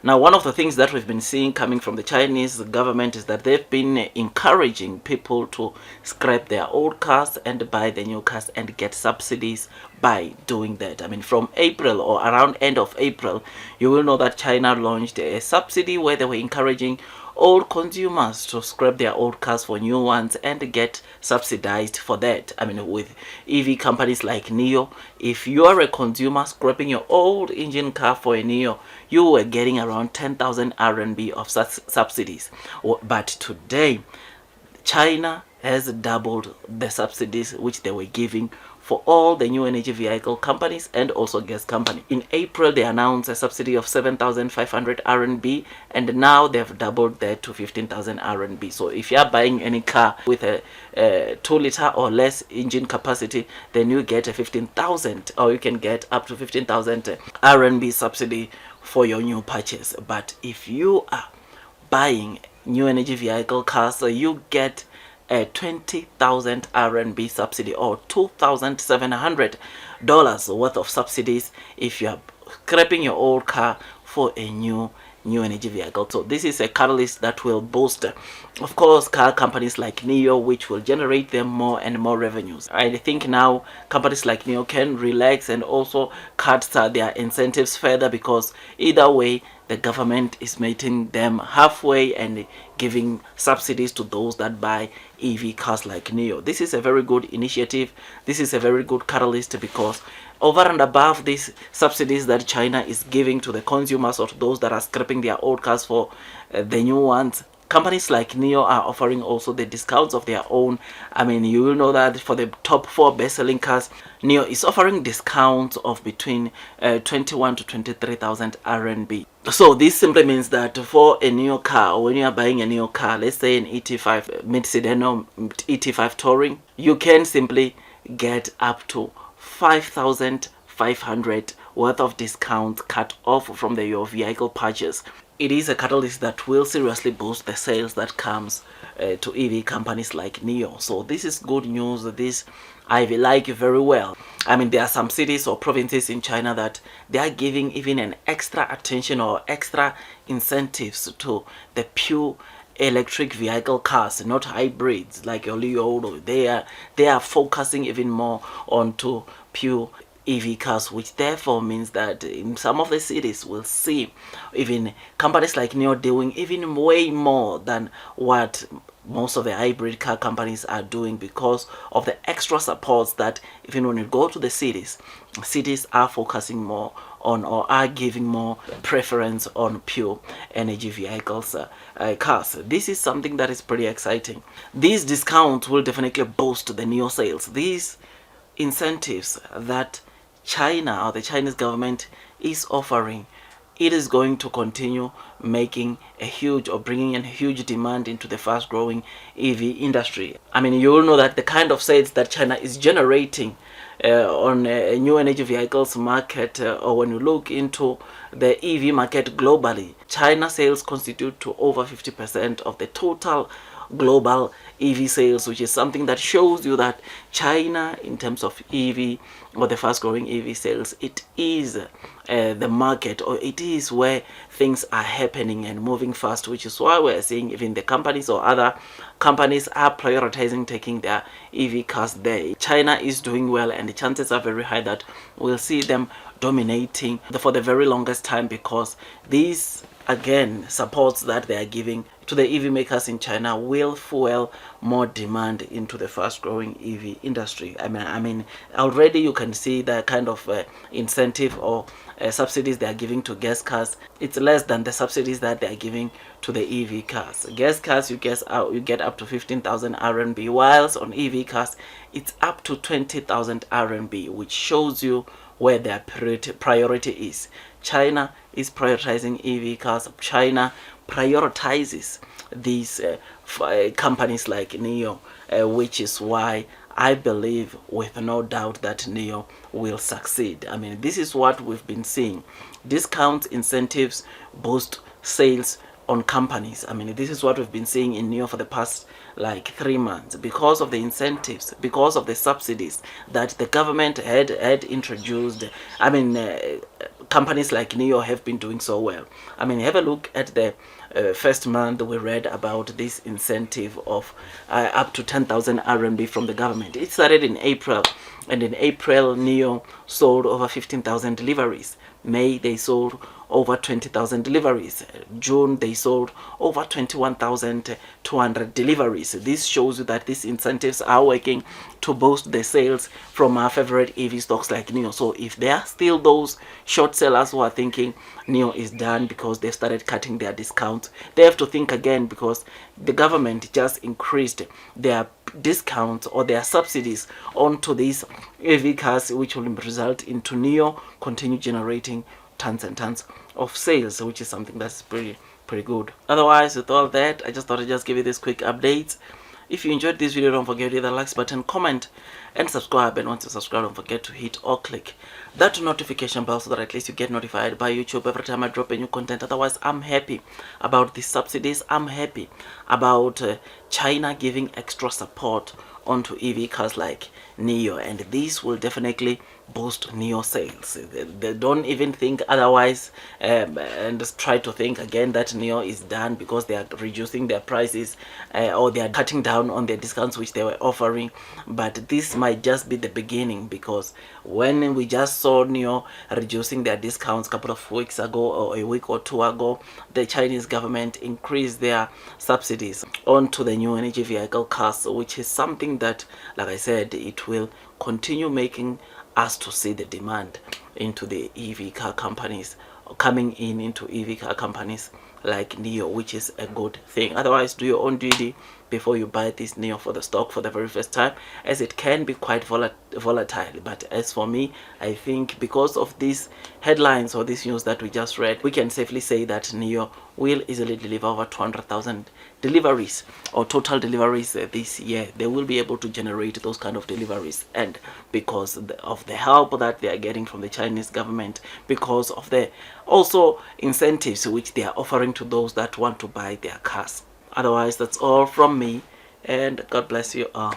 Now, one of the things that we've been seeing coming from the Chinese government is that they've been encouraging people to scrap their old cars and buy the new cars and get subsidies by doing that. I mean, from April or around end of April, you will know that China launched a subsidy where they were encouraging old consumers to scrap their old cars for new ones and get subsidized for that. I mean, with EV companies like NIO, if you are a consumer scrapping your old engine car for a NIO, you were getting around 10,000 RMB of subsidies. But today, China has doubled the subsidies which they were giving for all the new energy vehicle companies and also gas company. In April, they announced a subsidy of 7,500 RMB, and now they've doubled that to 15,000 RMB. So if you are buying any car with a 2-liter or less engine capacity, then you get a 15,000, or you can get up to 15,000 RMB subsidy for your new purchase. But if you are buying new energy vehicle cars, so you get a 20,000 RMB subsidy, or $2,700 worth of subsidies if you are scrapping your old car for a new energy vehicle. So this is a catalyst that will boost, of course, car companies like NIO, which will generate them more and more revenues. I think now companies like NIO can relax and also cut their incentives further, because either way the government is meeting them halfway and giving subsidies to those that buy EV cars like NIO. This is a very good initiative. This is a very good catalyst, because over and above these subsidies that China is giving to the consumers or to those that are scrapping their old cars for the new ones, companies like NIO are offering also the discounts of their own. I mean, you will know that for the top 4 best-selling cars, NIO is offering discounts of between 21 to 23,000 RMB. So this simply means that for a NIO car, when you are buying a NIO car, let's say an ET5 mid-sedan or ET5 Touring, you can simply get up to 5,500 worth of discounts cut off from your vehicle purchase. It is a catalyst that will seriously boost the sales that comes to EV companies like NIO. So this is good news. This I like very well. I mean, there are some cities or provinces in China that they are giving even an extra attention or extra incentives to the pure electric vehicle cars, not hybrids like your Leo. They are focusing even more onto pure EV cars, which therefore means that in some of the cities we'll see even companies like NIO doing even way more than what most of the hybrid car companies are doing, because of the extra supports that even when you go to the cities are focusing more on, or are giving more preference on pure energy vehicles cars. This is something that is pretty exciting. These discounts will definitely boost the NIO sales. These incentives that China or the Chinese government is offering, it is going to continue making a huge, or bringing in a huge demand into the fast growing EV industry. I mean, you will know that the kind of sales that China is generating on a new energy vehicles market, or when you look into the EV market globally, China sales constitute to over 50% of the total global EV sales, which is something that shows you that China, in terms of EV or the fast growing EV sales, it is the market, or it is where things are happening and moving fast, which is why we're seeing even the companies or other companies are prioritizing taking their EV cars there. China is doing well, and the chances are very high that we'll see them dominating for the very longest time, because these again supports that they are giving to the EV makers in China will fuel more demand into the fast growing EV industry. I mean already you can see the kind of incentive or subsidies they are giving to gas cars. It's less than the subsidies that they are giving to the EV cars. Gas cars, you get up to 15,000 RMB, whilst on EV cars it's up to 20,000 RMB, which shows you where their priority is. China is prioritizing EV cars. China prioritizes these companies like NIO, which is why I believe with no doubt that NIO will succeed. I mean, this is what we've been seeing. Discounts, incentives boost sales on companies. I mean, this is what we've been seeing in NIO for the past like 3 months, because of the incentives, because of the subsidies that the government had introduced. I mean, companies like NIO have been doing so well. I mean, have a look at the first month we read about this incentive of up to 10,000 RMB from the government. It started in April, and in April NIO sold over 15,000 deliveries. May they sold over 20,000 deliveries. June they sold over 21,200 deliveries. This shows you that these incentives are working to boost the sales from our favorite EV stocks like NIO. So if there are still those short sellers who are thinking NIO is done because they started cutting their discounts, they have to think again, because the government just increased their discounts or their subsidies onto these EV cars, which will result into NIO continue generating tons and tons of sales, which is something that's pretty good. Otherwise, with all that, I just thought I'd just give you this quick update. If you enjoyed this video, don't forget to hit the likes button, comment, and subscribe. And once you subscribe, don't forget to hit or click that notification bell so that at least you get notified by YouTube every time I drop a new content. Otherwise, I'm happy about the subsidies. I'm happy about China giving extra support onto EV cars like NIO, and this will definitely boost NIO sales. They don't even think otherwise, and just try to think again that NIO is done because they are reducing their prices or they are cutting down on their discounts which they were offering. But this might just be the beginning, because when we just saw NIO reducing their discounts a couple of weeks ago or a week or two ago, the Chinese government increased their subsidies onto the new energy vehicle cars, which is something that, like I said, it will continue making us to see the demand into the EV car companies, coming into EV car companies like NIO, which is a good thing. Otherwise, do your own duty before you buy this NIO for the stock for the very first time, as it can be quite volatile. But as for me, I think because of these headlines or this news that we just read, we can safely say that NIO will easily deliver over 200,000 deliveries or total deliveries this year. They will be able to generate those kind of deliveries, and because of the help that they are getting from the Chinese government, because of the also incentives which they are offering to those that want to buy their cars. Otherwise, that's all from me, and God bless you all.